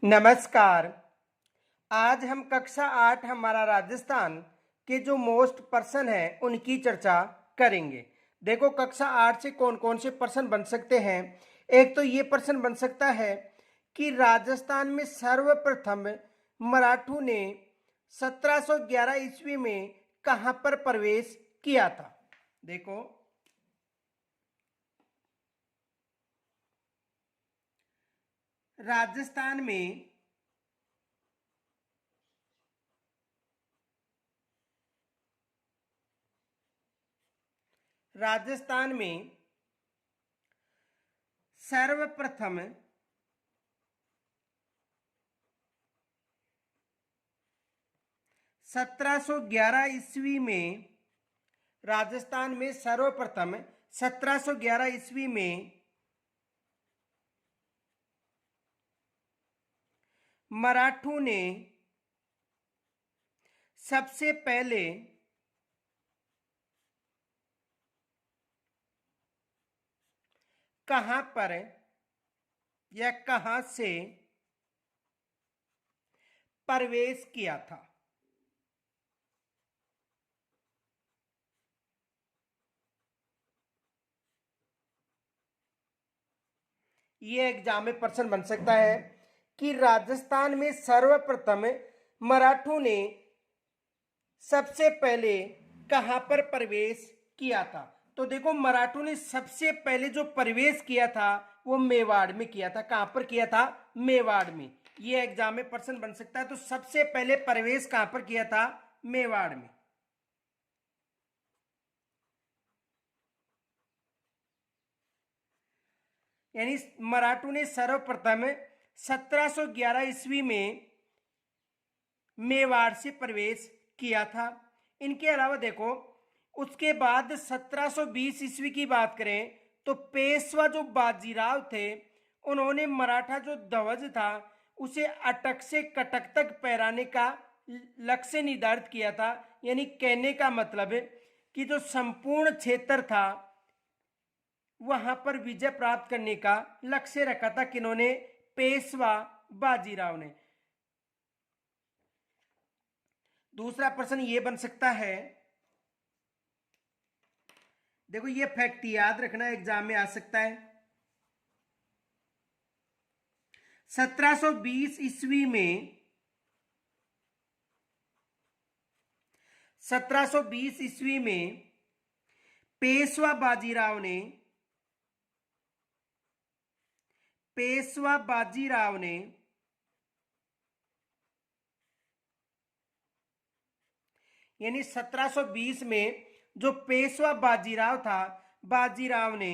नमस्कार। आज हम कक्षा 8 हमारा राजस्थान के जो मोस्ट पर्सन हैं उनकी चर्चा करेंगे। देखो कक्षा 8 से कौन कौन से पर्सन बन सकते हैं। एक तो ये पर्सन बन सकता है कि राजस्थान में सर्वप्रथम मराठों ने 1711 ईस्वी में कहाँ पर प्रवेश किया था। देखो राजस्थान में राजस्थान में सर्वप्रथम 1711 ईस्वी में राजस्थान में सर्वप्रथम 1711 ईस्वी में मराठों ने सबसे पहले कहां पर या कहां से प्रवेश किया था। ये एग्जाम में प्रश्न बन सकता है कि राजस्थान में सर्वप्रथम मराठों ने सबसे पहले कहां पर प्रवेश किया था। तो देखो मराठों ने सबसे पहले जो प्रवेश किया था वो मेवाड़ में किया था। कहां पर किया था? मेवाड़ में। ये एग्जाम में प्रश्न बन सकता है। तो सबसे पहले प्रवेश कहां पर किया था? मेवाड़ में। यानी मराठों ने सर्वप्रथम 1711 ईस्वी में मेवाड़ से प्रवेश किया था। इनके अलावा देखो उसके बाद 1720 ईस्वी की बात करें तो पेशवा जो बाजीराव थे उन्होंने मराठा जो ध्वज था उसे अटक से कटक तक फहराने का लक्ष्य निर्धारित किया था। यानी कहने का मतलब है कि जो संपूर्ण क्षेत्र था वहां पर विजय प्राप्त करने का लक्ष्य रखा था। किन्होंने? पेशवा बाजीराव ने। दूसरा प्रश्न ये बन सकता है, देखो ये फैक्ट याद रखना एग्जाम में आ सकता है। 1720 ईस्वी में 1720 ईस्वी में पेशवा बाजीराव ने यानी 1720 में जो पेशवा बाजीराव था, बाजीराव ने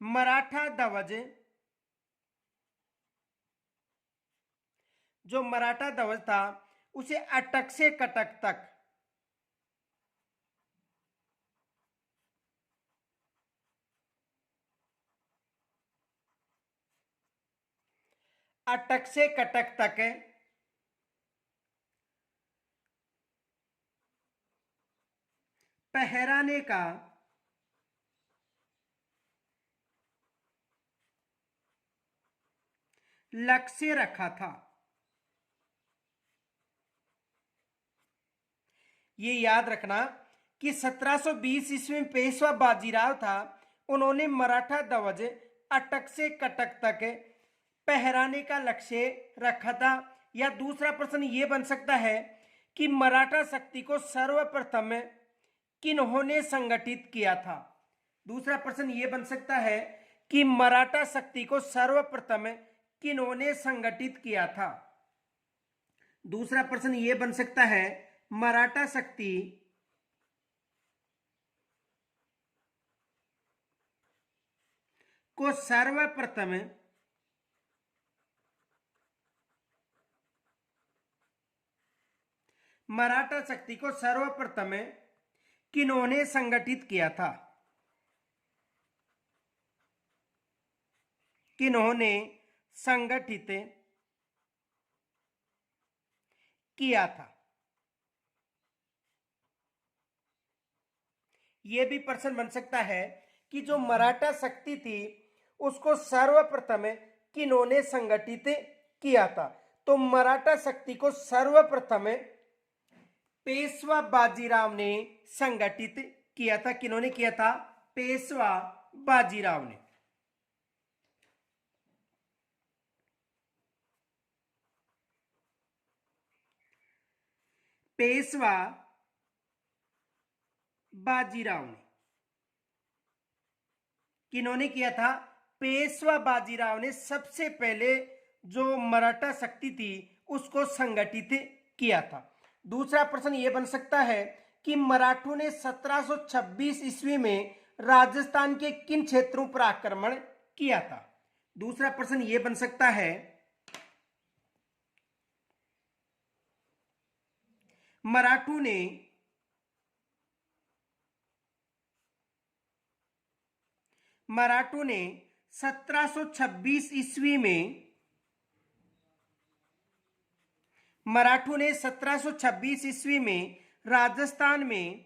मराठा ध्वज जो मराठा ध्वज था उसे अटक से कटक तक अटक से कटक तक फहराने का लक्ष्य रखा था। ये याद रखना कि 1720 ईस्वी में पेशवा बाजीराव था, उन्होंने मराठा ध्वज अटक से कटक तक फहराने का लक्ष्य रखा था। या दूसरा प्रश्न ये बन सकता है कि मराठा शक्ति को सर्वप्रथम किन्होंने संगठित किया था। दूसरा प्रश्न ये बन सकता है कि मराठा शक्ति को सर्वप्रथम किन्होंने संगठित किया था। दूसरा प्रश्न ये बन सकता है मराठा शक्ति को सर्वप्रथम मराठा शक्ति को सर्वप्रथम किन्होंने संगठित किया था। किन्होंने संगठित किया था। यह भी प्रश्न बन सकता है कि जो मराठा शक्ति थी उसको सर्वप्रथम किन्होंने संगठित किया था? तो मराठा शक्ति को सर्वप्रथम पेशवा बाजीराव ने संगठित किया था। किन्होंने किया था? पेशवा बाजीराव ने। पेशवा बाजीराव ने किन्होंने किया था? पेशवा बाजीराव ने सबसे पहले जो मराठा शक्ति थी उसको संगठित किया था। दूसरा प्रश्न यह बन सकता है कि मराठों ने 1726 ईस्वी में राजस्थान के किन क्षेत्रों पर आक्रमण किया था? दूसरा प्रश्न यह बन सकता है, मराठों ने 1726 ईस्वी में 1726 ईस्वी में राजस्थान में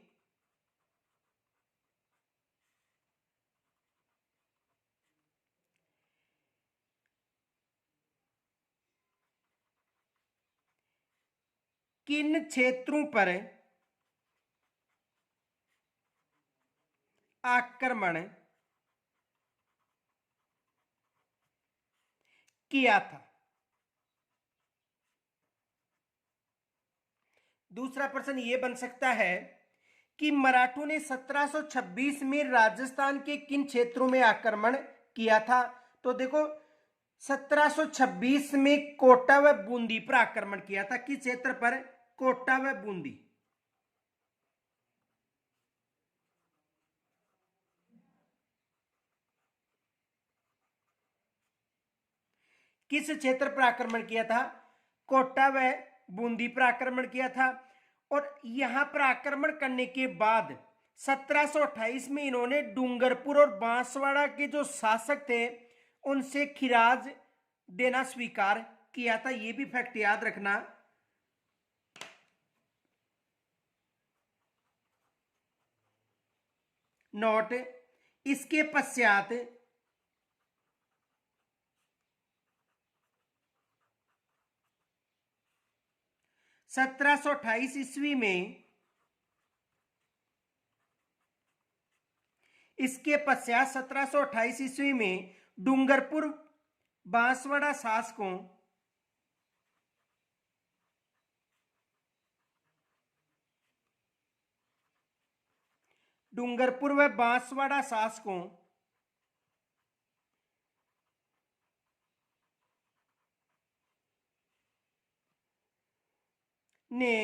किन क्षेत्रों पर आक्रमण किया था? दूसरा प्रश्न यह बन सकता है कि मराठों ने 1726 में राजस्थान के किन क्षेत्रों में आक्रमण किया था? तो देखो 1726 में कोटा व बूंदी पर आक्रमण किया था। किस क्षेत्र पर? कोटा व बूंदी। किस क्षेत्र पर आक्रमण किया था? कोटा व बूंदी पर आक्रमण किया था। और यहां पर आक्रमण करने के बाद 1728 में इन्होंने डूंगरपुर और बांसवाड़ा के जो शासक थे उनसे खिराज देना स्वीकार किया था। यह भी फैक्ट याद रखना। नोट, इसके पश्चात 1728 ईस्वी में इसके पश्चात 1728 ईस्वी में डूंगरपुर बांसवाड़ा शासकों डूंगरपुर व बांसवाड़ा शासकों ने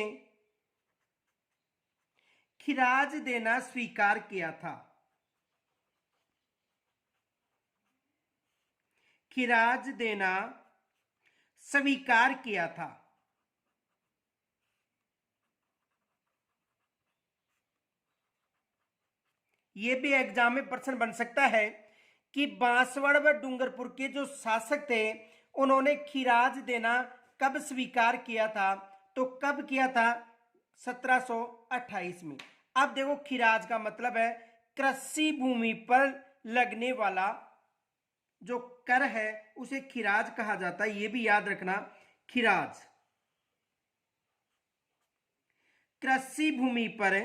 खिराज देना स्वीकार किया था। खिराज देना स्वीकार किया था। यह भी एग्जाम में प्रश्न बन सकता है कि बांसवाड़ा व डूंगरपुर के जो शासक थे उन्होंने खिराज देना कब स्वीकार किया था? तो कब किया था? 1728 में। अब देखो, खिराज का मतलब है कृषि भूमि पर लगने वाला जो कर है उसे खिराज कहा जाता है। यह भी याद रखना, खिराज कृषि भूमि पर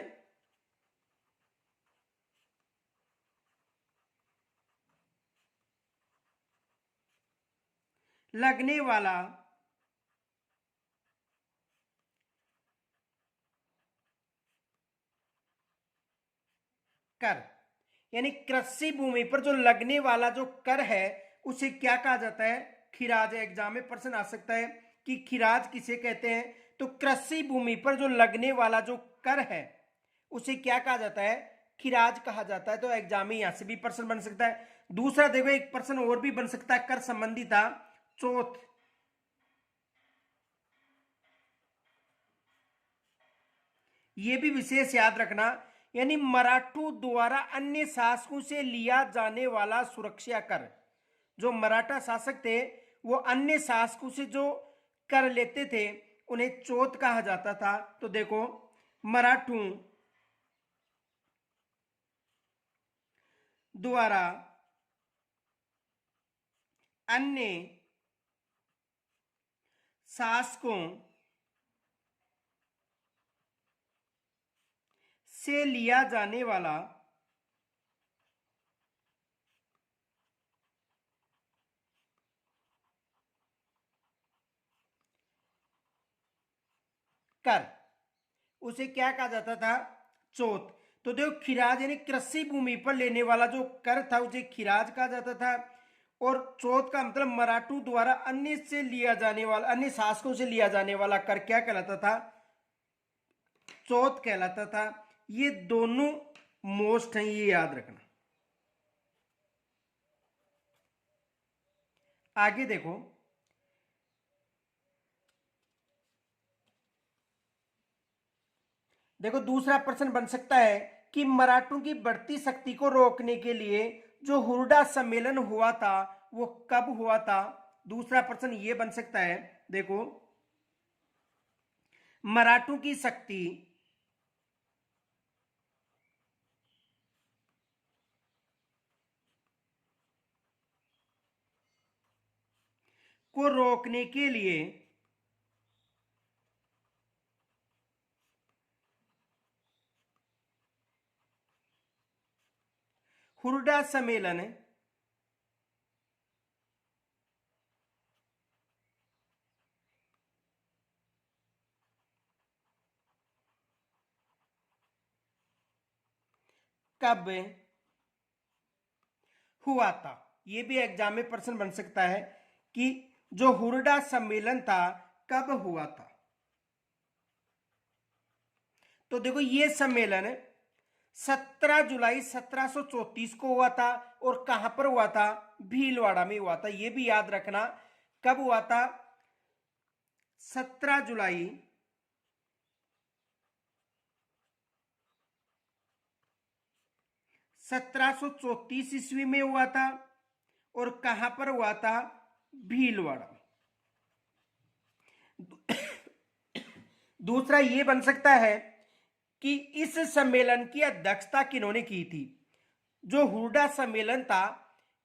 लगने वाला कर, यानी कृषि भूमि पर जो लगने वाला जो कर है उसे क्या कहा जाता है? खिराज। एग्जाम में प्रश्न आ सकता है कि खिराज किसे कहते हैं? तो कृषि भूमि पर जो लगने वाला जो कर है उसे क्या कहा जाता है? खिराज कहा जाता है। तो एग्जाम में यहां से भी प्रश्न बन सकता है। दूसरा देखो, एक प्रश्न और भी बन सकता है कर संबंधी था। चौथ, यह भी विशेष याद रखना, यानी मराठों द्वारा अन्य शासकों से लिया जाने वाला सुरक्षा कर। जो मराठा शासक थे वो अन्य शासकों से जो कर लेते थे उन्हें चौथ कहा जाता था। तो देखो, मराठों द्वारा अन्य शासकों से लिया जाने वाला कर, उसे क्या कहा जाता था? चोत। तो देखो खिराज यानी कृषि भूमि पर लेने वाला जो कर था उसे खिराज कहा जाता था। और चोत का मतलब मराठों द्वारा अन्य से लिया जाने वाला, अन्य शासकों से लिया जाने वाला कर क्या कहलाता था? चौथ कहलाता था। ये दोनों मोस्ट हैं, ये याद रखना। आगे देखो, देखो दूसरा प्रश्न बन सकता है कि मराठों की बढ़ती शक्ति को रोकने के लिए जो हुरडा सम्मेलन हुआ था वो कब हुआ था? दूसरा प्रश्न ये बन सकता है। देखो, मराठों की शक्ति को रोकने के लिए हुरडा सम्मेलन कब हुआ था? ये भी एग्जाम में प्रश्न बन सकता है कि जो हुरडा सम्मेलन था कब हुआ था। तो देखो ये सम्मेलन 17 जुलाई 1734 को हुआ था। और कहां पर हुआ था? भीलवाड़ा में हुआ था। ये भी याद रखना, कब हुआ था? 17 जुलाई 1734 ईस्वी में हुआ था। और कहां पर हुआ था? भीलवाड़ा में। दूसरा ये बन सकता है कि इस सम्मेलन की अध्यक्षता किन्होंने की थी? जो हुरडा सम्मेलन था,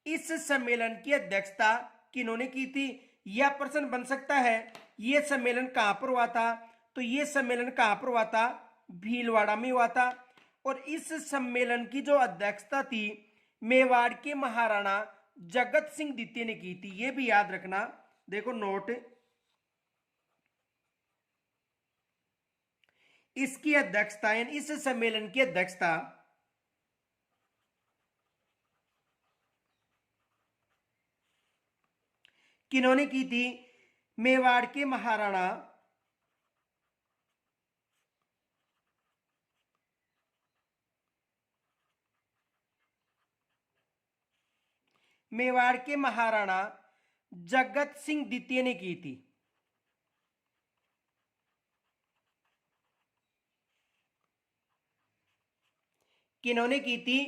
इस सम्मेलन की अध्यक्षता किन्होंने की थी? यह प्रश्न बन सकता है। यह सम्मेलन कहां पर हुआ था? तो यह सम्मेलन कहां पर हुआ था? भीलवाड़ा में हुआ था। और इस सम्मेलन की जो अध्यक्षता थी मेवाड़ के महाराणा जगत सिंह द्वितीय ने की थी। यह भी याद रखना। देखो नोट, इसकी अध्यक्षता यानी इस सम्मेलन की अध्यक्षता किन्होंने की थी? मेवाड़ के महाराणा मेवाड़ के महाराणा जगत सिंह द्वितीय ने की थी। किन्होंने की थी?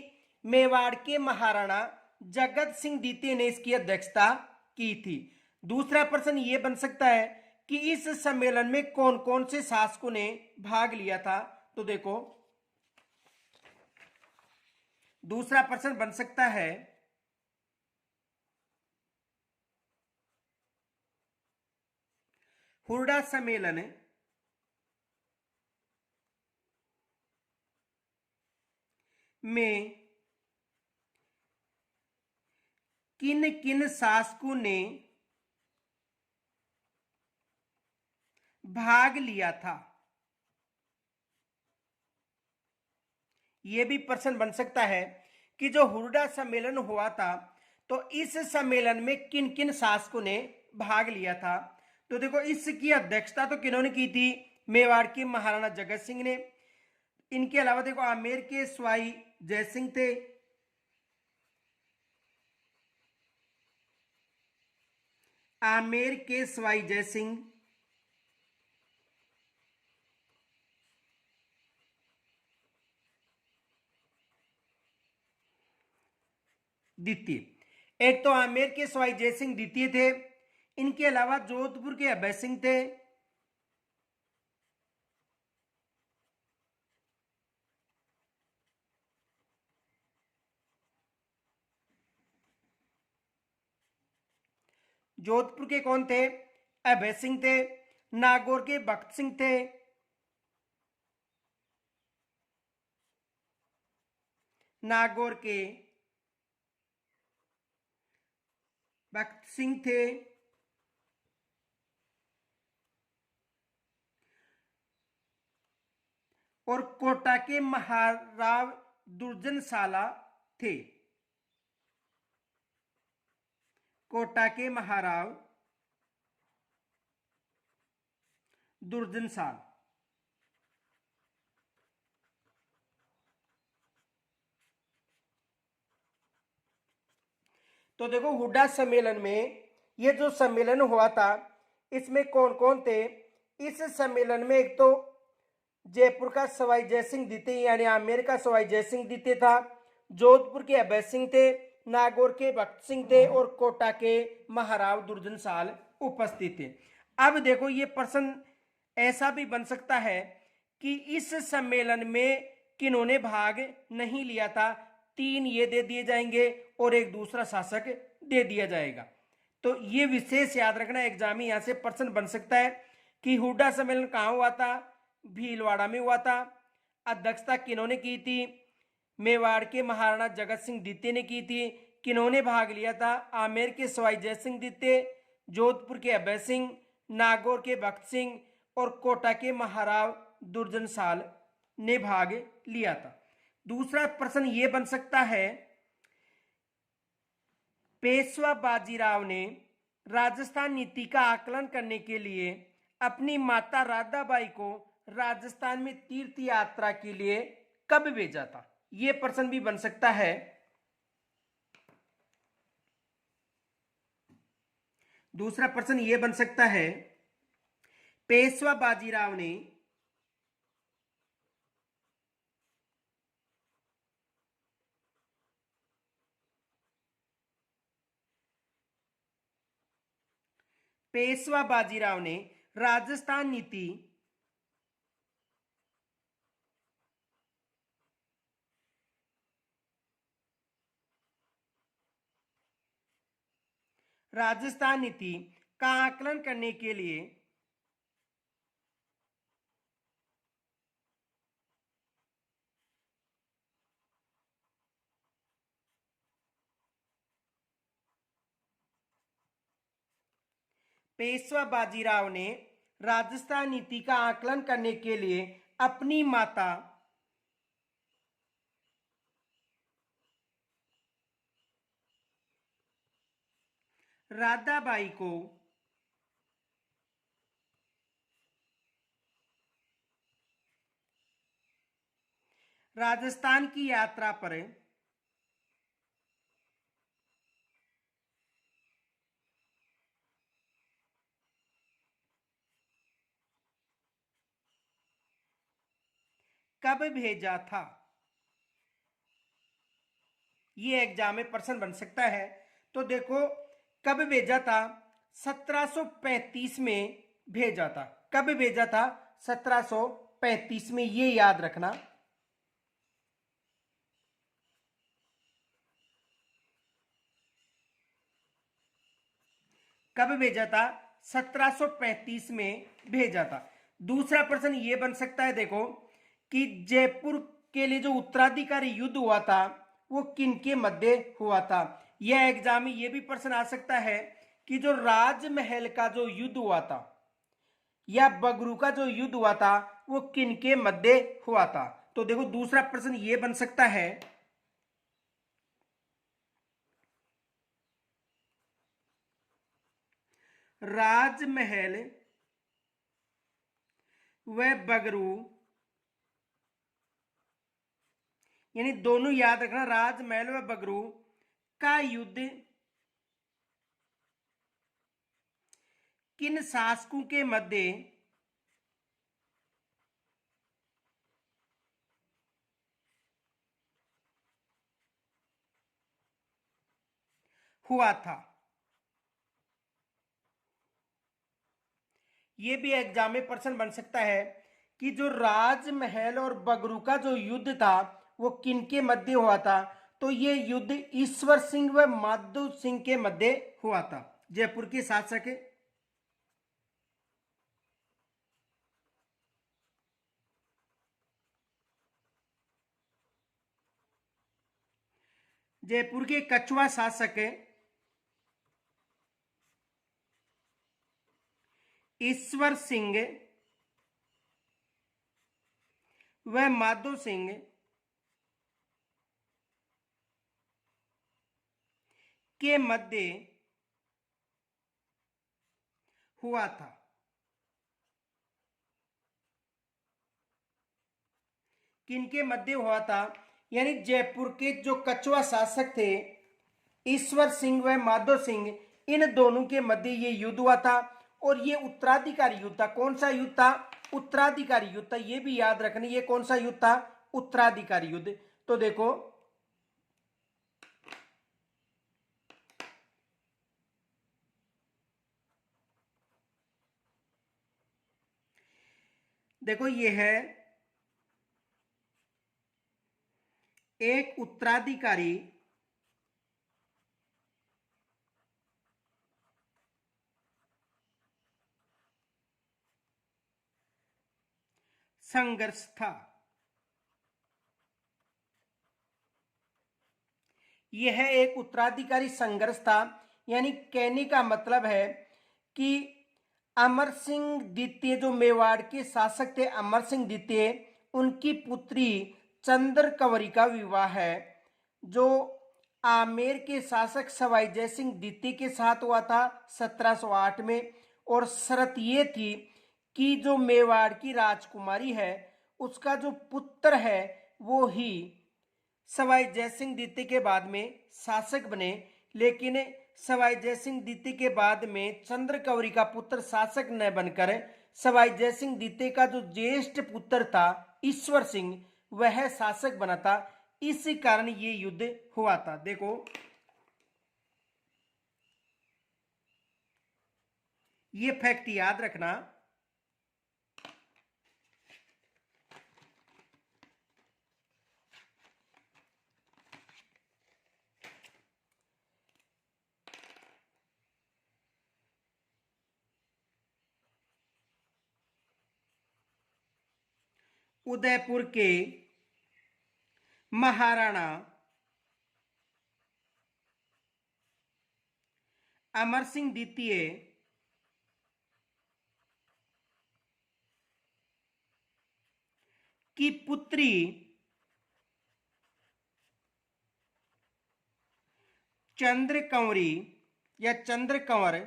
मेवाड़ के महाराणा जगत सिंह द्वितीय ने इसकी अध्यक्षता की थी। दूसरा प्रश्न यह बन सकता है कि इस सम्मेलन में कौन कौन से शासकों ने भाग लिया था? तो देखो, दूसरा प्रश्न बन सकता है हुरडा सम्मेलन में किन किन शासकों ने भाग लिया था? यह भी प्रश्न बन सकता है कि जो हुरडा सम्मेलन हुआ था तो इस सम्मेलन में किन किन शासकों ने भाग लिया था? तो देखो, इसकी अध्यक्षता तो किन्होंने की थी? मेवाड़ के महाराणा जगत सिंह ने। इनके अलावा देखो आमेर के स्वाई जयसिंह थे। आमेर के स्वाई जयसिंह द्वितीय। एक तो आमेर के स्वाई जयसिंह द्वितीय थे। इनके अलावा जोधपुर के अभय सिंह थे। जोधपुर के कौन थे? अभय सिंह थे। नागौर के भक्त सिंह थे। नागौर के भक्त सिंह थे। और कोटा के महाराव दुर्जनशाला थे। कोटा के महाराव दुर्जनशाल। तो देखो हुड्डा सम्मेलन में, ये जो सम्मेलन हुआ था इसमें कौन कौन थे? इस सम्मेलन में एक तो जयपुर का सवाई जयसिंह द्वितीय यानी आमेर का सवाई जयसिंह द्वितीय था। जोधपुर के अभय सिंह थे। नागौर के भक्त सिंह थे और कोटा के महाराव दुर्जनशाल उपस्थित थे। अब देखो ये प्रश्न ऐसा भी बन सकता है कि इस सम्मेलन में किन्होंने भाग नहीं लिया था। 3 ये दे दिए जाएंगे और एक दूसरा शासक दे दिया जाएगा। तो ये विशेष याद रखना, एग्जाम में यहां से प्रश्न बन सकता है कि हुड्डा सम्मेलन कहाँ हुआ था? भीलवाड़ा में हुआ था। अध्यक्षता किन्होंने की थी? मेवाड़ के महाराणा जगत सिंह द्वितीय ने की थी। किन्होंने भाग लिया था? आमेर के सवाई जय सिंह द्वितीय, जोधपुर के अभय सिंह, नागौर के भक्त सिंह और कोटा के महाराव दुर्जनशाल ने भाग लिया था। दूसरा प्रश्न ये बन सकता है, पेशवा बाजीराव ने राजस्थान नीति का आकलन करने के लिए अपनी माता राधाबाई को राजस्थान में तीर्थ यात्रा के लिए कब भेजा था? यह प्रश्न भी बन सकता है। दूसरा प्रश्न यह बन सकता है, पेशवा बाजीराव ने राजस्थान नीति का आकलन करने के लिए पेशवा बाजीराव ने राजस्थान नीति का आकलन करने के लिए अपनी माता राधाबाई को राजस्थान की यात्रा पर कब भेजा था? ये एग्जाम में प्रश्न बन सकता है। तो देखो कब भेजा था? 1735 में भेजा था। कब भेजा था? 1735 में, ये याद रखना। कब भेजा था? 1735 में भेजा था। दूसरा प्रश्न ये बन सकता है, देखो कि जयपुर के लिए जो उत्तराधिकारी युद्ध हुआ था वो किन के मध्य हुआ था? यह एग्जाम में ये भी प्रश्न आ सकता है कि जो राजमहल का जो युद्ध हुआ था या बगरू का जो युद्ध हुआ था वो किन के मध्य हुआ था? तो देखो दूसरा प्रश्न ये बन सकता है, राजमहल व बगरू, यानी दोनों याद रखना, राजमहल व बगरू का युद्ध किन शासकों के मध्य हुआ था? यह भी एग्जाम में प्रश्न बन सकता है कि जो राजमहल और बगरू का जो युद्ध था वो किनके मध्य हुआ था? तो ये युद्ध ईश्वर सिंह व माधो सिंह के मध्य हुआ था। जयपुर के शासक। जयपुर के कछुआ शासक ईश्वर सिंह व माधो सिंह के मध्य हुआ था। किनके मध्य हुआ था? यानी जयपुर के जो कछुआ शासक थे ईश्वर सिंह व माधो सिंह, इन दोनों के मध्य ये युद्ध हुआ था। और ये उत्तराधिकारी युद्ध था। कौन सा युद्ध था? उत्तराधिकारी युद्ध था। ये भी याद रखना, ये कौन सा युद्ध था? उत्तराधिकारी युद्ध। तो देखो, देखो ये है एक उत्तराधिकारी संघर्ष था। यह एक उत्तराधिकारी संघर्ष था। यानी कहने का मतलब है कि अमर सिंह द्वितीय, जो मेवाड़ के शासक थे अमर सिंह द्वितीय, उनकी पुत्री चंद्र कंवरी का विवाह है जो आमेर के शासक सवाई जयसिंह द्वितीय के साथ हुआ था 1708 में। और शर्त ये थी कि जो मेवाड़ की राजकुमारी है उसका जो पुत्र है वो ही सवाई जयसिंह द्वितीय के बाद में शासक बने। लेकिन सवाई जयसिंह द्वितीय के बाद में चंद्र कंवरी का पुत्र शासक न बनकर सवाई जयसिंह द्वितीय का जो ज्येष्ठ पुत्र था ईश्वर सिंह, वह शासक बना था। इसी कारण ये युद्ध हुआ था। देखो, ये फैक्ट याद रखना। उदयपुर के महाराणा अमर सिंह द्वितीय की पुत्री चंद्र कंवरी या चंद्र कंवर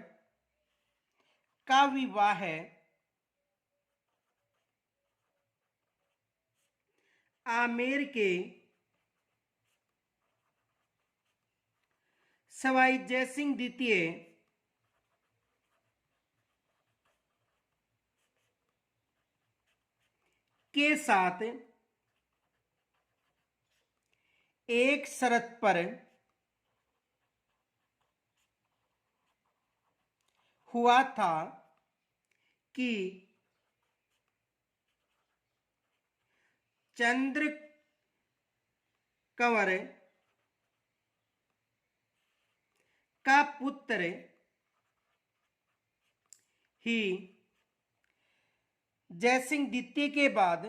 का विवाह आमेर के सवाई जयसिंह द्वितीय के साथ एक शर्त पर हुआ था कि चंद्र कंवर का पुत्र ही जयसिंह द्वितीय के बाद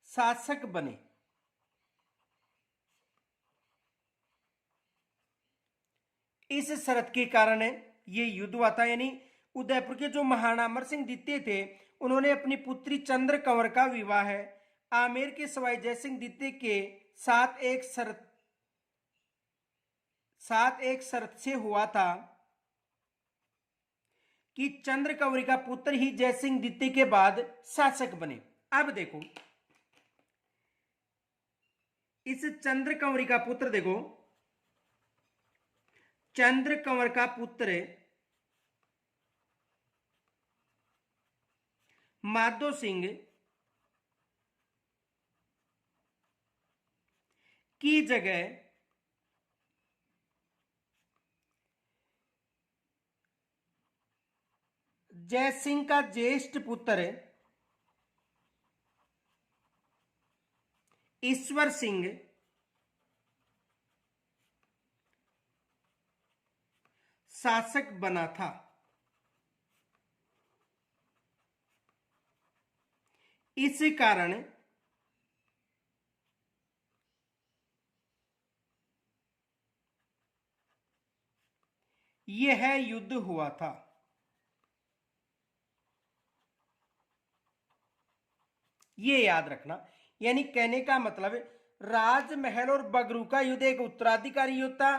शासक बने। इस शर्त के कारण ये युद्ध हुआ था। यानी उदयपुर के जो महाराणा अमर सिंह द्वितीय थे उन्होंने अपनी पुत्री चंद्र कंवर का विवाह आमेर के सवाई जयसिंह द्वितीय के साथ एक शर्त से हुआ था कि चंद्र कंवरी का पुत्र ही जयसिंह द्वितीय के बाद शासक बने। अब देखो, इस चंद्र कंवरी का पुत्र, देखो चंद्र कंवर का पुत्र माधो सिंह की जगह जयसिंह का ज्येष्ठ पुत्र ईश्वर सिंह शासक बना था। इस कारण यह युद्ध हुआ था। ये याद रखना, यानी कहने का मतलब राजमहल और बगरू का युद्ध एक उत्तराधिकारी युद्ध था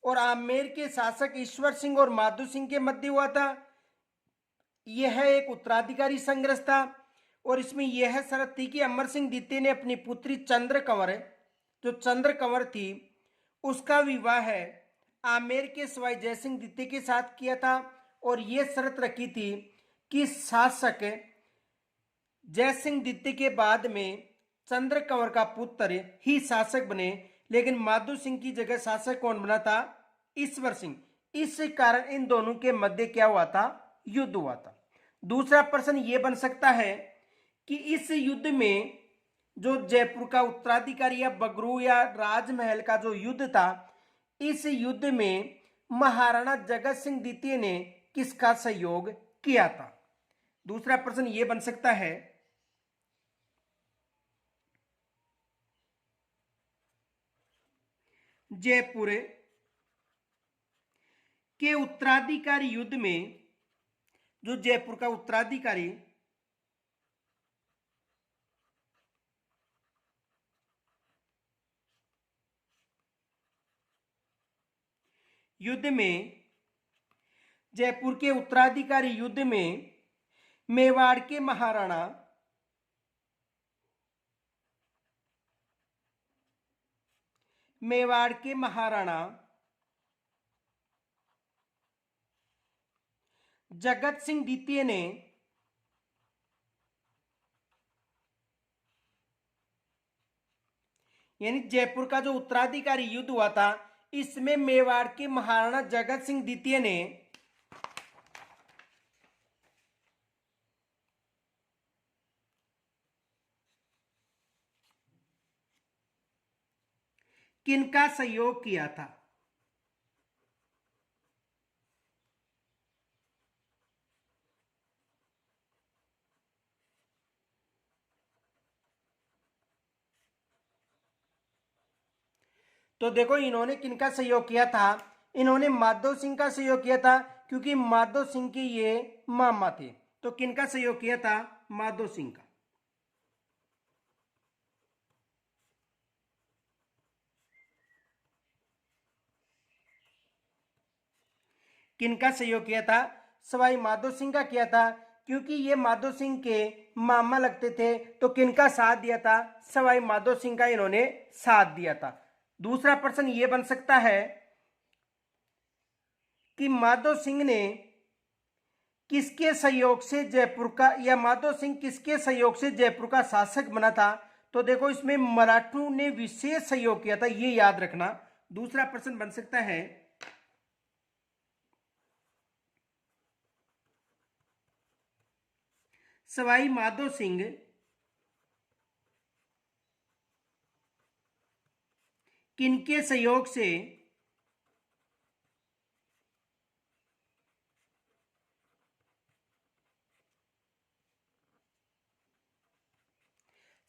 और आमेर के शासक ईश्वर सिंह और माधो सिंह के मध्य हुआ था। यह एक उत्तराधिकारी संघर्ष था और इसमें यह शर्त थी कि अमर सिंह द्वितीय ने अपनी पुत्री चंद्र कंवर, जो चंद्र कंवर थी, उसका विवाह आमेर के सवाई जयसिंह द्वितीय के साथ किया था और यह शर्त रखी थी कि शासक जयसिंह द्वितीय के बाद में चंद्र कंवर का पुत्र ही शासक बने, लेकिन माधो सिंह की जगह शासक कौन बना था? ईश्वर सिंह। इस कारण इन दोनों के मध्य क्या हुआ था? युद्ध हुआ था। दूसरा प्रश्न यह बन सकता है कि इस युद्ध में जो जयपुर का उत्तराधिकारी या बगरू या राजमहल का जो युद्ध था, इस युद्ध में महाराणा जगत सिंह द्वितीय ने किसका सहयोग किया था? दूसरा प्रश्न यह बन सकता है जयपुर के उत्तराधिकारी युद्ध में जो जयपुर का उत्तराधिकारी युद्ध में जयपुर के उत्तराधिकारी युद्ध में मेवाड़ के महाराणा जगत सिंह द्वितीय ने यानी जयपुर का जो उत्तराधिकारी युद्ध हुआ था, इसमें मेवाड़ के महाराणा जगत सिंह द्वितीय ने किनका सहयोग किया था? तो देखो, इन्होंने किनका सहयोग किया था? इन्होंने माधो सिंह का सहयोग किया था, क्योंकि माधो सिंह के ये मामा थे। तो किनका सहयोग किया था? माधो सिंह का। किनका सहयोग किया था? सवाई माधो सिंह का किया था, क्योंकि ये माधो सिंह के मामा लगते थे। तो किनका साथ दिया था? सवाई माधो सिंह का इन्होंने साथ दिया था। दूसरा प्रश्न ये बन सकता है कि माधो सिंह ने किसके सहयोग से जयपुर का, या माधो सिंह किसके सहयोग से जयपुर का शासक बना था? तो देखो, इसमें मराठों ने विशेष सहयोग किया था, ये याद रखना। दूसरा प्रश्न बन सकता है सवाई माधो सिंह किनके सहयोग से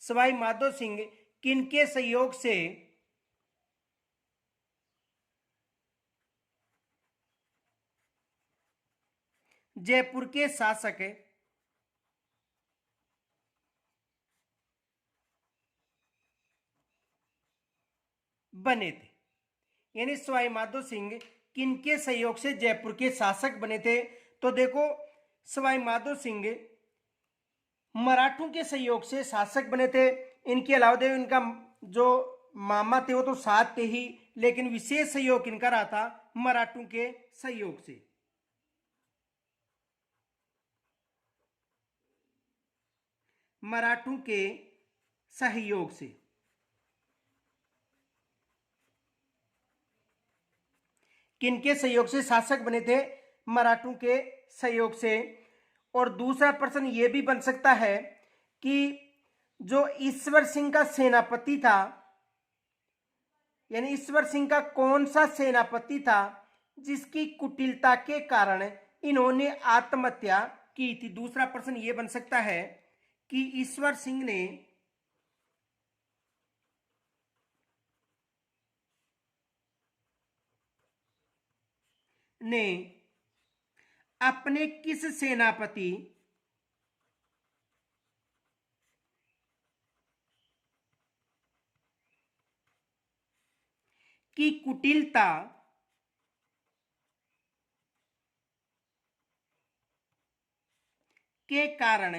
सवाई माधो सिंह किनके सहयोग से जयपुर के शासक बने थे? यानी सवाई माधो सिंह किनके सहयोग से जयपुर के शासक बने थे? तो देखो, सवाई माधो सिंह मराठों के सहयोग से शासक बने थे। इनके अलावा देव इनका जो मामा थे वो तो साथ थे ही, लेकिन विशेष सहयोग किनका रहा था? मराठों के सहयोग से। मराठों के सहयोग से। किनके सहयोग से शासक बने थे? मराठों के सहयोग से। और दूसरा प्रश्न यह भी बन सकता है कि जो ईश्वर सिंह का सेनापति था, यानी ईश्वर सिंह का कौन सा सेनापति था जिसकी कुटिलता के कारण इन्होंने आत्महत्या की थी। दूसरा प्रश्न ये बन सकता है कि ईश्वर सिंह ने अपने किस सेनापति की कुटिलता के कारण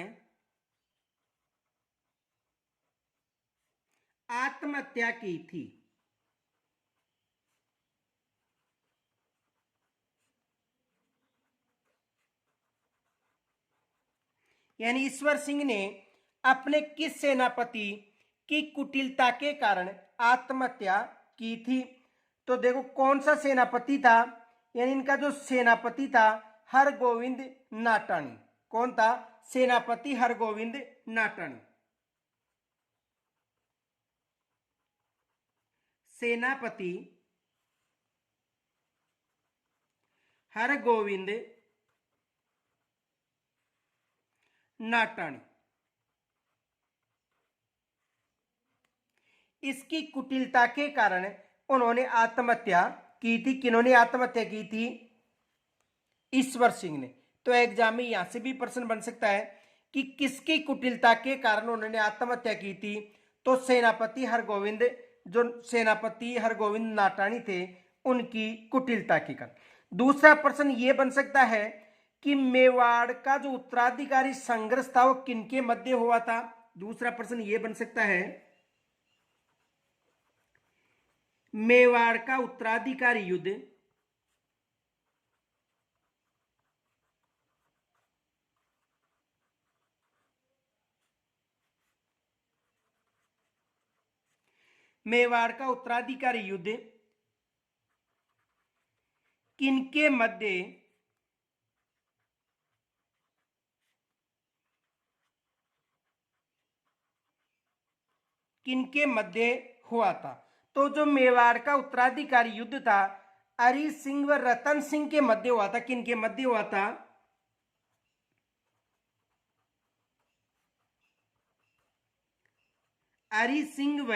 आत्महत्या की थी। यानी ईश्वर सिंह ने अपने किस सेनापति की कुटिलता के कारण आत्महत्या की थी। तो देखो कौन सा सेनापति था, यानी इनका जो सेनापति था हरगोविंद नाटानी। कौन था? सेनापति हरगोविंद नाटानी। सेनापति हरगोविंद नाटानी। इसकी कुटिलता के कारण उन्होंने आत्महत्या की थी। किन्होंने आत्महत्या की थी? ईश्वर सिंह ने। तो एग्जाम में यहां से भी प्रश्न बन सकता है कि किसकी कुटिलता के कारण उन्होंने आत्महत्या की थी। तो सेनापति हरगोविंद, जो सेनापति हरगोविंद नाटानी थे, उनकी कुटिलता के कारण। दूसरा प्रश्न ये बन सकता है कि मेवाड़ का जो उत्तराधिकारी संघर्ष था वो किनके मध्य हुआ था। दूसरा प्रश्न ये बन सकता है, मेवाड़ का उत्तराधिकारी युद्ध मेवाड़ का उत्तराधिकारी युद्ध किनके मध्य हुआ था। तो जो मेवाड़ का उत्तराधिकारी युद्ध था हरि सिंह व रतन सिंह के मध्य हुआ था। किनके मध्य हुआ था? हरि सिंह व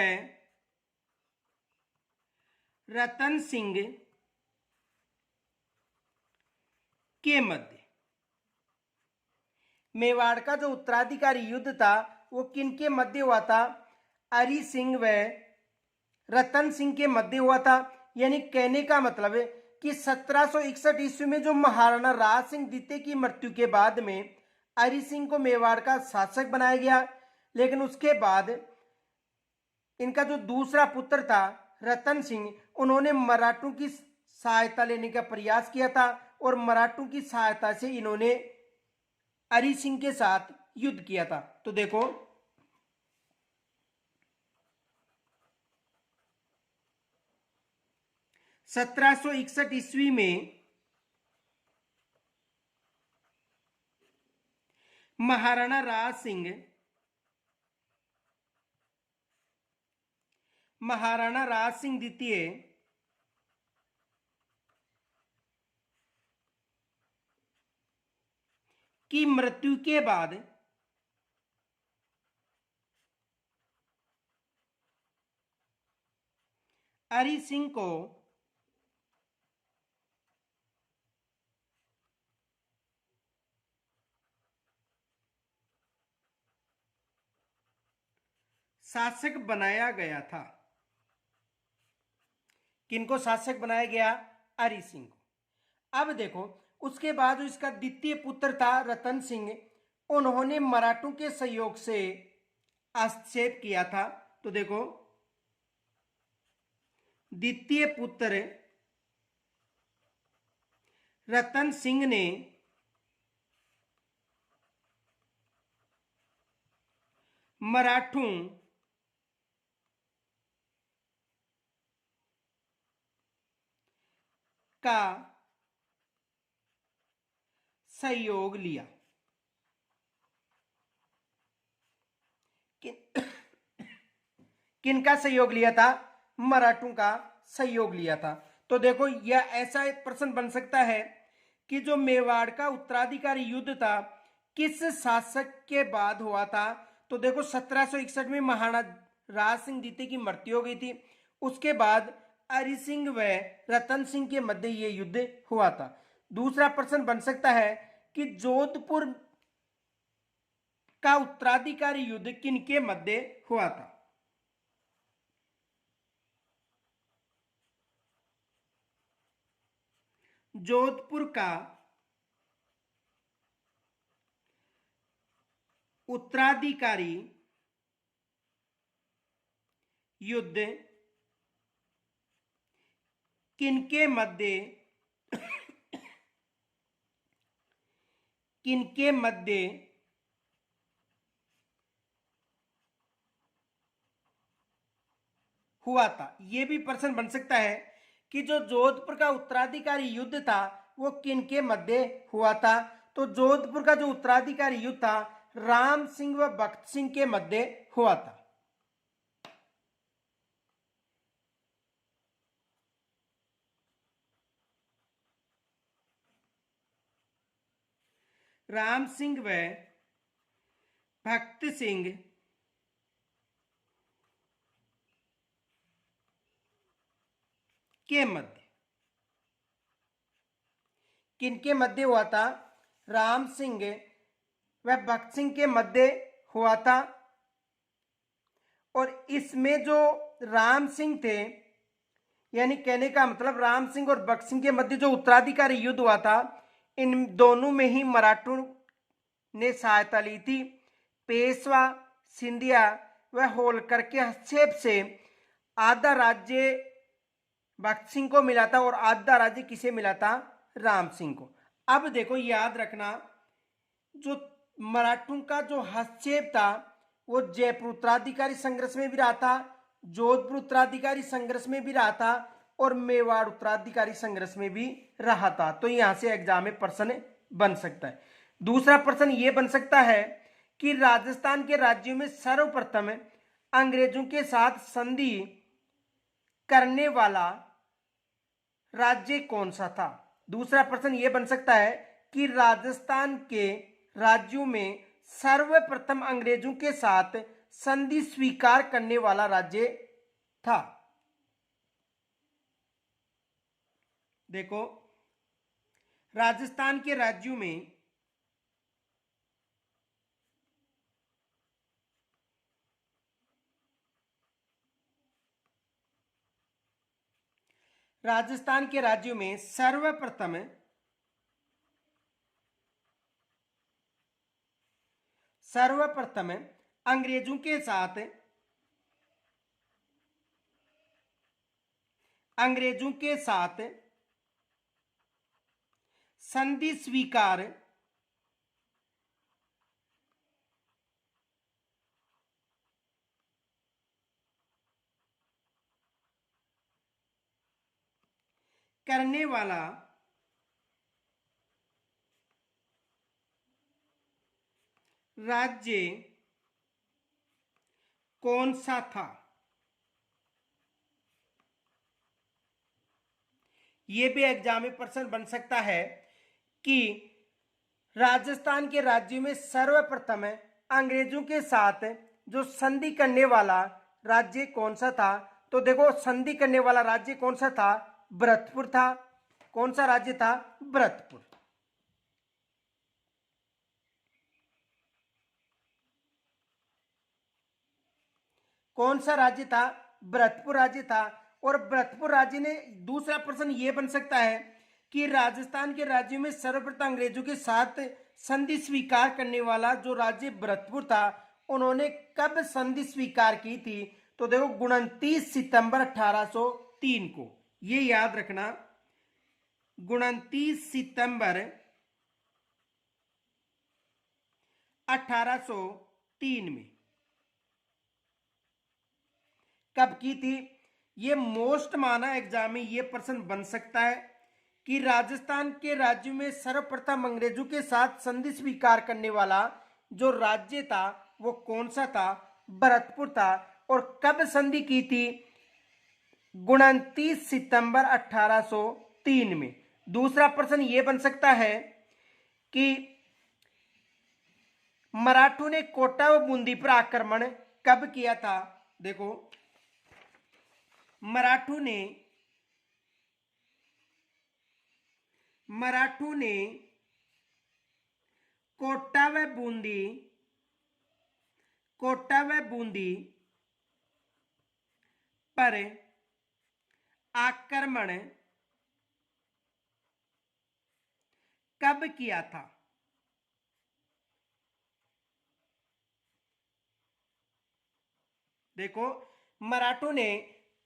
रतन सिंह के मध्य। मेवाड़ का जो उत्तराधिकारी युद्ध था वो किनके मध्य हुआ था? हरि सिंह व रतन सिंह के मध्य हुआ था। यानी कहने का मतलब है कि 1761 ईस्वी में जो महाराणा राज सिंह द्वितीय की मृत्यु के बाद में हरि सिंह को मेवाड़ का शासक बनाया गया, लेकिन उसके बाद इनका जो दूसरा पुत्र था रतन सिंह, उन्होंने मराठों की सहायता लेने का प्रयास किया था और मराठों की सहायता से इन्होंने हरि सिंह के साथ युद्ध किया था। तो देखो 1761 ईस्वी में महाराणा राज सिंह द्वितीय की मृत्यु के बाद हरि सिंह को शासक बनाया गया था। किनको शासक बनाया गया? हरि सिंह को। अब देखो उसके बाद इसका द्वितीय पुत्र था रतन सिंह, उन्होंने मराठों के सहयोग से हस्तक्षेप किया था। तो देखो द्वितीय पुत्र रतन सिंह ने मराठों का सहयोग लिया। किनका सहयोग लिया था? मराठों का सहयोग लिया था। तो देखो यह ऐसा एक प्रश्न बन सकता है कि जो मेवाड़ का उत्तराधिकारी युद्ध था किस शासक के बाद हुआ था? तो देखो 1761 में महाराणा राज सिंह द्वितीय की मृत्यु हो गई थी। उसके बाद हरि सिंह व रतन सिंह के मध्य ये युद्ध हुआ था। दूसरा प्रश्न बन सकता है कि जोधपुर का उत्तराधिकारी युद्ध किनके मध्य हुआ था? जोधपुर का उत्तराधिकारी युद्ध किनके मध्य हुआ था? यह भी प्रश्न बन सकता है कि जो जोधपुर का उत्तराधिकारी युद्ध था वो किनके मध्य हुआ था? तो जोधपुर का जो उत्तराधिकारी युद्ध था राम सिंह व बख्त सिंह के मध्य हुआ था। राम सिंह व भक्त सिंह के मध्य, किनके मध्य हुआ था? राम सिंह व भक्त सिंह के मध्य हुआ था। और इसमें जो राम सिंह थे, यानी कहने का मतलब राम सिंह और भक्त सिंह के मध्य जो उत्तराधिकारी युद्ध हुआ था इन दोनों में ही मराठों ने सहायता ली थी। पेशवा, सिंधिया व होलकर के हस्तक्षेप से आधा राज्य भक्त सिंह को मिला था और आधा राज्य किसे मिला था? राम सिंह को। अब देखो याद रखना, जो मराठों का जो हस्तक्षेप था वो जयपुर उत्तराधिकारी संघर्ष में भी रहा था, जोधपुर उत्तराधिकारी संघर्ष में भी रहा था और मेवाड़ उत्तराधिकारी संघर्ष में भी रहा था। तो यहां से एग्जाम में प्रश्न बन सकता है। दूसरा प्रश्न यह बन सकता है कि राजस्थान के राज्यों में सर्वप्रथम अंग्रेजों के साथ संधि करने वाला राज्य कौन सा था? दूसरा प्रश्न यह बन सकता है कि राजस्थान के राज्यों में सर्वप्रथम अंग्रेजों के साथ संधि स्वीकार करने वाला राज्य था। देखो राजस्थान के राज्यों में सर्वप्रथम अंग्रेजों के साथ संधि स्वीकार करने वाला राज्य कौन सा था? यह भी एग्जाम में प्रश्न बन सकता है कि राजस्थान के राज्यों में सर्वप्रथम अंग्रेजों के साथ जो संधि करने वाला राज्य कौन सा था? तो देखो संधि करने वाला राज्य कौन सा था? भरतपुर था। कौन सा राज्य था? भरतपुर। कौन सा राज्य था? भरतपुर राज्य था। और भरतपुर राज्य ने, दूसरा प्रश्न यह बन सकता है कि राजस्थान के राज्यों में सर्वप्रथम अंग्रेजों के साथ संधि स्वीकार करने वाला जो राज्य भरतपुर था उन्होंने कब संधि स्वीकार की थी? तो देखो 29 सितंबर 1803 को। ये याद रखना, 29 सितंबर 1803 में कब की थी? ये मोस्ट माना एग्जाम में ये प्रश्न बन सकता है कि राजस्थान के राज्य में सर्वप्रथम अंग्रेजों के साथ संधि स्वीकार करने वाला जो राज्य था वो कौन सा था? भरतपुर था। और कब संधि की थी? 29 सितंबर 1803 में। दूसरा प्रश्न ये बन सकता है कि मराठों ने कोटा व बूंदी पर आक्रमण कब किया था? देखो, मराठों ने कोटा व बूंदी पर आक्रमण कब किया था? देखो, मराठों ने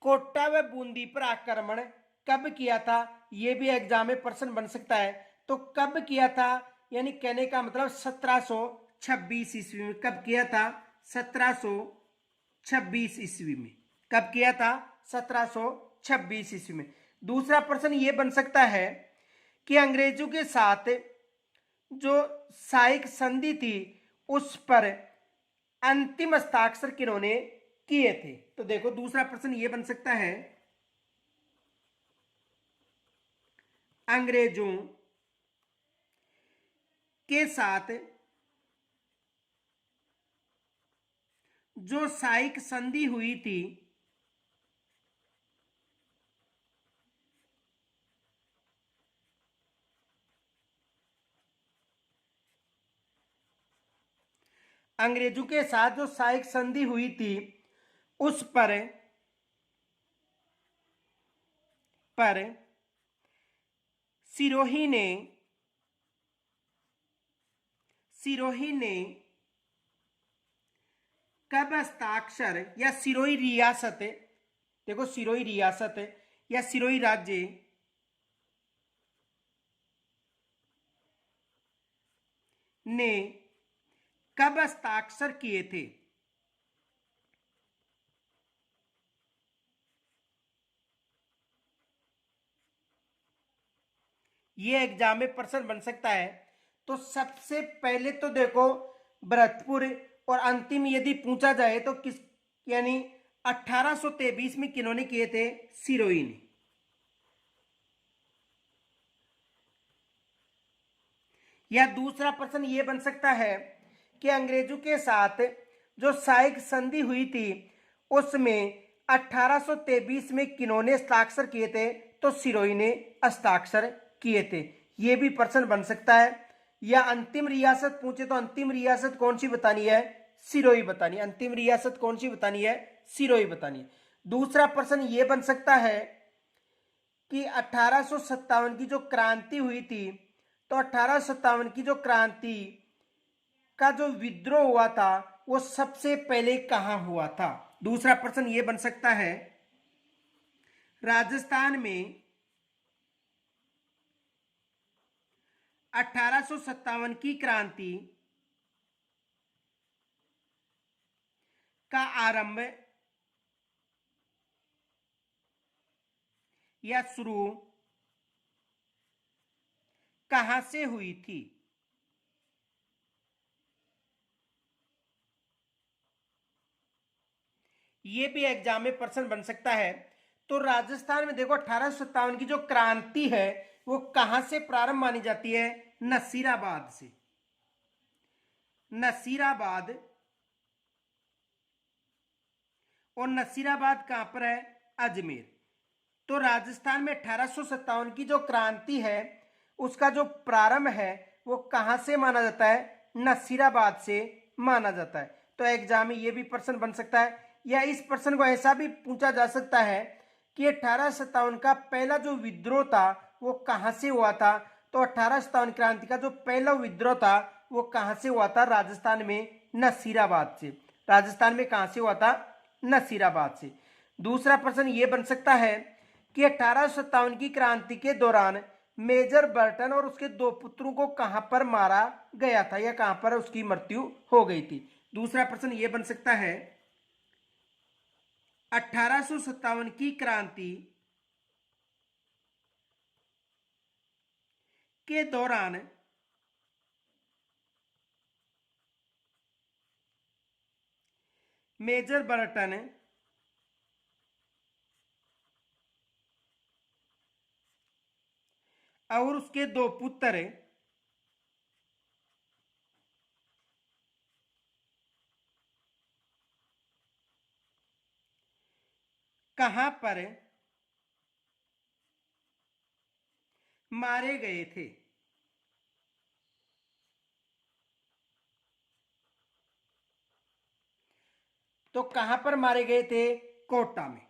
कोटा व बूंदी पर आक्रमण कब किया था? यह भी एग्जाम में प्रश्न बन सकता है। तो कब किया था, यानी कहने का मतलब 1726 ईस्वी में। कब किया था? 1726 ईस्वी में। कब किया था? 1726 ईस्वी में। दूसरा प्रश्न यह बन सकता है कि अंग्रेजों के साथ जो साइक संधि थी उस पर अंतिम हस्ताक्षर किन्होंने किए थे? तो देखो, दूसरा प्रश्न यह बन सकता है, अंग्रेजों के साथ जो साइक संधि हुई थी अंग्रेजों के साथ जो साइक संधि हुई थी उस पर सिरोही ने कब हस्ताक्षर या सिरोही रियासत, देखो सिरोही रियासत या सिरोही राज्य ने कब हस्ताक्षर किए थे? ये एग्जाम में प्रश्न बन सकता है। तो सबसे पहले तो देखो, भरतपुर, और अंतिम यदि पूछा जाए तो किस, यानी 1823 में किन्होंने किए थे? सिरोही ने। या दूसरा प्रश्न ये बन सकता है कि अंग्रेजों के साथ जो साइक संधि हुई थी उसमें 1823 में किन्होंने हस्ताक्षर किए थे? तो सिरोही ने हस्ताक्षर किए थे। यह भी प्रश्न बन सकता है। या अंतिम रियासत पूछे तो अंतिम रियासत कौन सी बतानी है? सिरोही बतानी है। अंतिम रियासत कौन सी बतानी है? सिरोही बतानी है। दूसरा प्रश्न यह बन सकता है कि 1857 की जो क्रांति हुई थी, तो 1857 की जो क्रांति का जो विद्रोह हुआ था वो सबसे पहले कहां हुआ था? दूसरा प्रश्न यह बन सकता है, राजस्थान में 1857 की क्रांति का आरंभ या शुरू कहां से हुई थी? ये भी एग्जाम में प्रश्न बन सकता है। तो राजस्थान में देखो, 1857 की जो क्रांति है वो कहां से प्रारंभ मानी जाती है? नसीराबाद से। नसीराबाद, और नसीराबाद कहां पर है? अजमेर। तो राजस्थान में 1857 की जो क्रांति है उसका जो प्रारंभ है वो कहां से माना जाता है? नसीराबाद से माना जाता है। तो एग्जाम में ये भी प्रश्न बन सकता है। या इस प्रश्न को ऐसा भी पूछा जा सकता है कि 1857 का पहला जो विद्रोह था वो कहां से हुआ था? तो 1857 क्रांति का जो पहला विद्रोह था वो कहां से हुआ था? राजस्थान में नसीराबाद से। राजस्थान में कहां से हुआ था? नसीराबाद से। दूसरा प्रश्न ये बन सकता है कि 1857 की क्रांति के दौरान मेजर बर्टन और उसके दो पुत्रों को कहां पर मारा गया था या कहां पर उसकी मृत्यु हो गई थी? दूसरा प्रश्न यह बन सकता है, 1857 की क्रांति के दौरान मेजर बर्टन और उसके दो पुत्र कहां पर मारे गए थे? तो कहां पर मारे गए थे? कोटा में।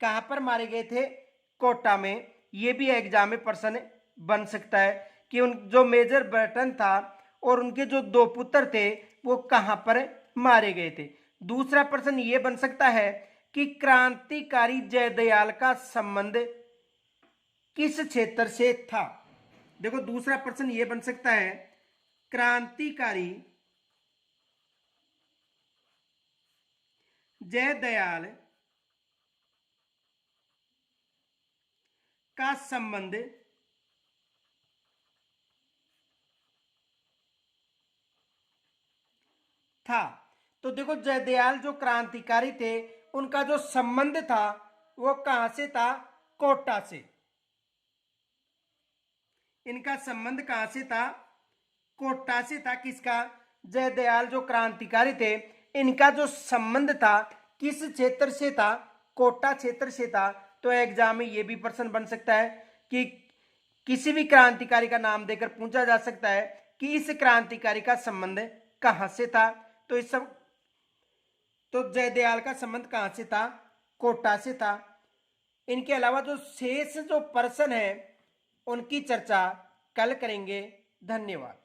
कहां पर मारे गए थे? कोटा में। यह भी एग्जाम में प्रश्न बन सकता है कि उन जो मेजर बर्टन था और उनके जो दो पुत्र थे वो कहां पर मारे गए थे। दूसरा प्रश्न ये बन सकता है कि क्रांतिकारी जयदयाल का संबंध किस क्षेत्र से था। देखो दूसरा प्रश्न ये बन सकता है, क्रांतिकारी जयदयाल का संबंध था। तो देखो जयदयाल जो क्रांतिकारी थे उनका जो संबंध था वो कहां से था? कोटा से। इनका संबंध कहां से था? कोटा से था। किसका? जयदयाल जो क्रांतिकारी थे इनका जो संबंध था किस क्षेत्र से था? कोटा क्षेत्र से था। तो एग्जाम में ये भी प्रश्न बन सकता है कि किसी भी क्रांतिकारी का नाम देकर पूछा जा सकता है कि इस क्रांतिकारी का संबंध कहां से था। तो इस सब तो जयदयाल का संबंध कहां से था? कोटा से था। इनके अलावा जो शेष जो प्रश्न है उनकी चर्चा कल करेंगे। धन्यवाद।